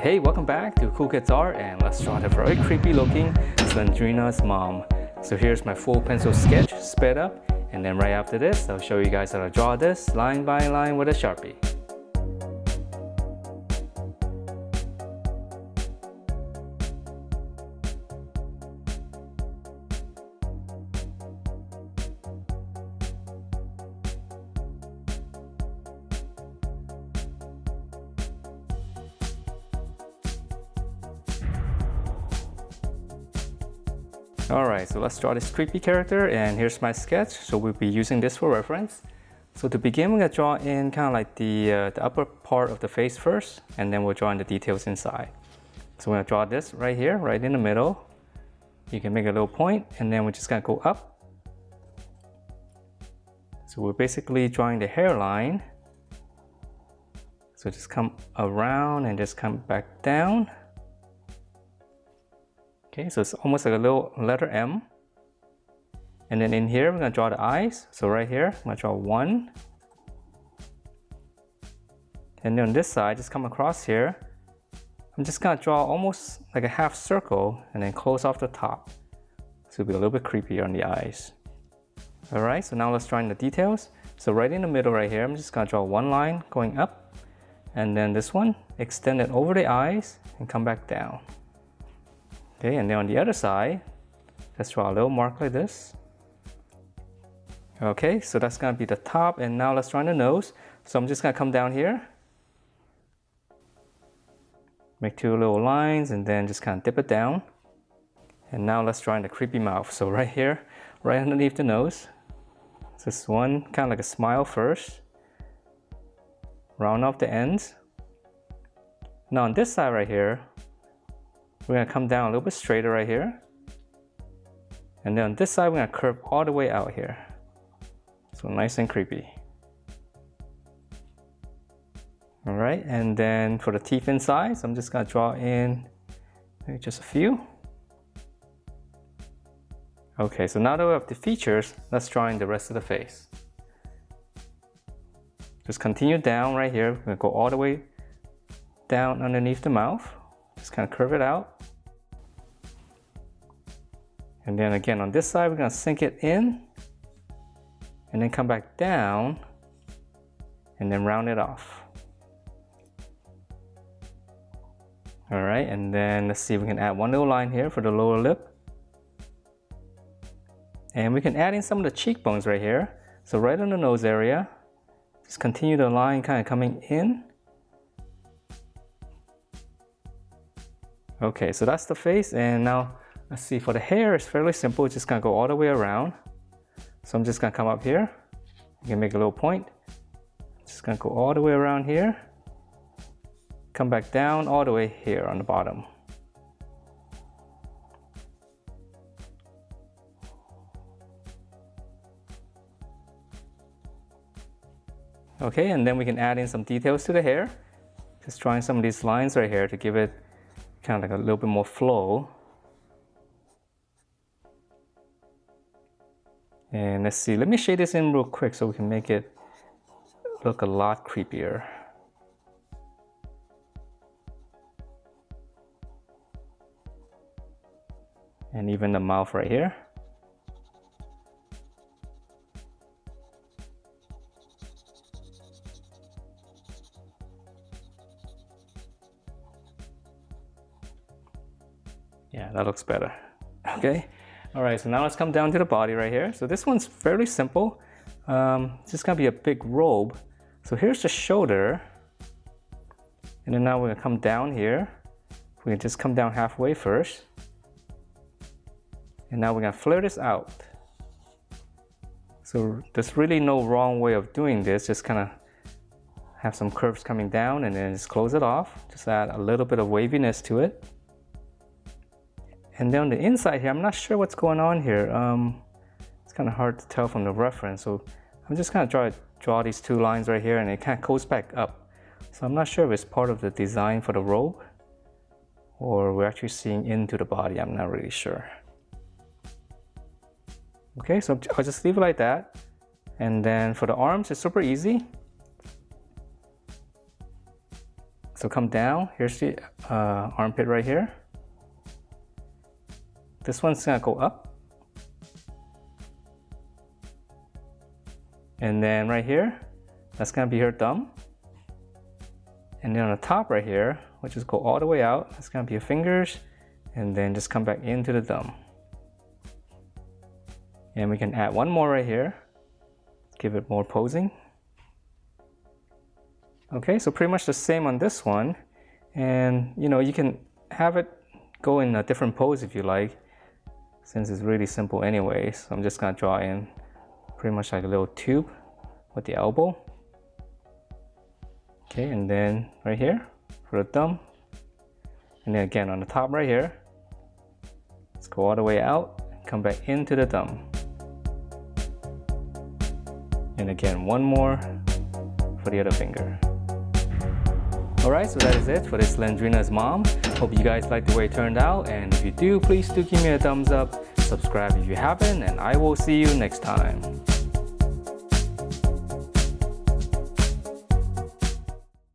Hey, welcome back to Cool Kids Art, and let's draw the very creepy looking Slendrina's mom. So here's my full pencil sketch sped up, and then right after this I'll show you guys how to draw this line by line with a sharpie. Alright, so let's draw this creepy character, and here's my sketch. So we'll be using this for reference. So to begin, we're going to draw in kind of like the upper part of the face first, and then we'll draw in the details inside. So we're going to draw this right here, right in the middle. You can make a little point, and then we're just going to go up. So we're basically drawing the hairline. So just come around and just come back down. Okay, so it's almost like a little letter M. And then in here, we're going to draw the eyes. So right here, I'm going to draw one. And then on this side, just come across here. I'm just going to draw almost like a half circle and then close off the top. So it'll be a little bit creepier on the eyes. All right, so now let's draw in the details. So right in the middle right here, I'm just going to draw one line going up. And then this one, extend it over the eyes and come back down. Okay, and then on the other side, let's draw a little mark like this. Okay, so that's going to be the top, and now let's draw in the nose. So I'm just going to come down here, make two little lines, and then just kind of dip it down. And now let's draw in the creepy mouth. So right here, right underneath the nose, this one, kind of like a smile first. Round off the ends. Now on this side right here, we're going to come down a little bit straighter right here. And then on this side, we're going to curve all the way out here. So nice and creepy. All right, and then for the teeth inside, so I'm just going to draw in maybe just a few. Okay, so now that we have the features, let's draw in the rest of the face. Just continue down right here. We're going to go all the way down underneath the mouth. Just kind of curve it out. And then again on this side, we're going to sink it in and then come back down and then round it off. All right, and then let's see if we can add one little line here for the lower lip. And we can add in some of the cheekbones right here. So right on the nose area, just continue the line kind of coming in. Okay, so that's the face, and now let's see, for the hair, it's fairly simple. It's just gonna go all the way around. So I'm just gonna come up here. You can make a little point. Just gonna go all the way around here. Come back down all the way here on the bottom. Okay, and then we can add in some details to the hair. Just drawing some of these lines right here to give it kind of like a little bit more flow. And let's see, let me shade this in real quick so we can make it look a lot creepier. And even the mouth right here. Yeah, that looks better. Okay. All right, so now let's come down to the body right here. So this one's fairly simple. It's just gonna be a big robe. So here's the shoulder. And then now we're gonna come down here. We can just come down halfway first. And now we're gonna flare this out. So there's really no wrong way of doing this. Just kind of have some curves coming down and then just close it off. Just add a little bit of waviness to it. And then on the inside here, I'm not sure what's going on here. It's kind of hard to tell from the reference. So I'm just going to draw these two lines right here, and it kind of goes back up. So I'm not sure if it's part of the design for the robe or we're actually seeing into the body. I'm not really sure. Okay, so I'll just leave it like that. And then for the arms, it's super easy. So come down, here's the armpit right here. This one's gonna go up. And then right here, that's gonna be her thumb. And then on the top right here, which is go all the way out, that's gonna be your fingers, and then just come back into the thumb. And we can add one more right here, give it more posing. Okay, so pretty much the same on this one. And you know, you can have it go in a different pose if you like, since it's really simple anyway. So I'm just gonna draw in pretty much like a little tube with the elbow. Okay, and then right here for the thumb. And then again on the top right here, let's go all the way out, come back into the thumb. And again, one more for the other finger. Alright, so that is it for this Slendrina's mom. Hope you guys like the way it turned out, and if you do, please do give me a thumbs up, subscribe if you haven't, and I will see you next time.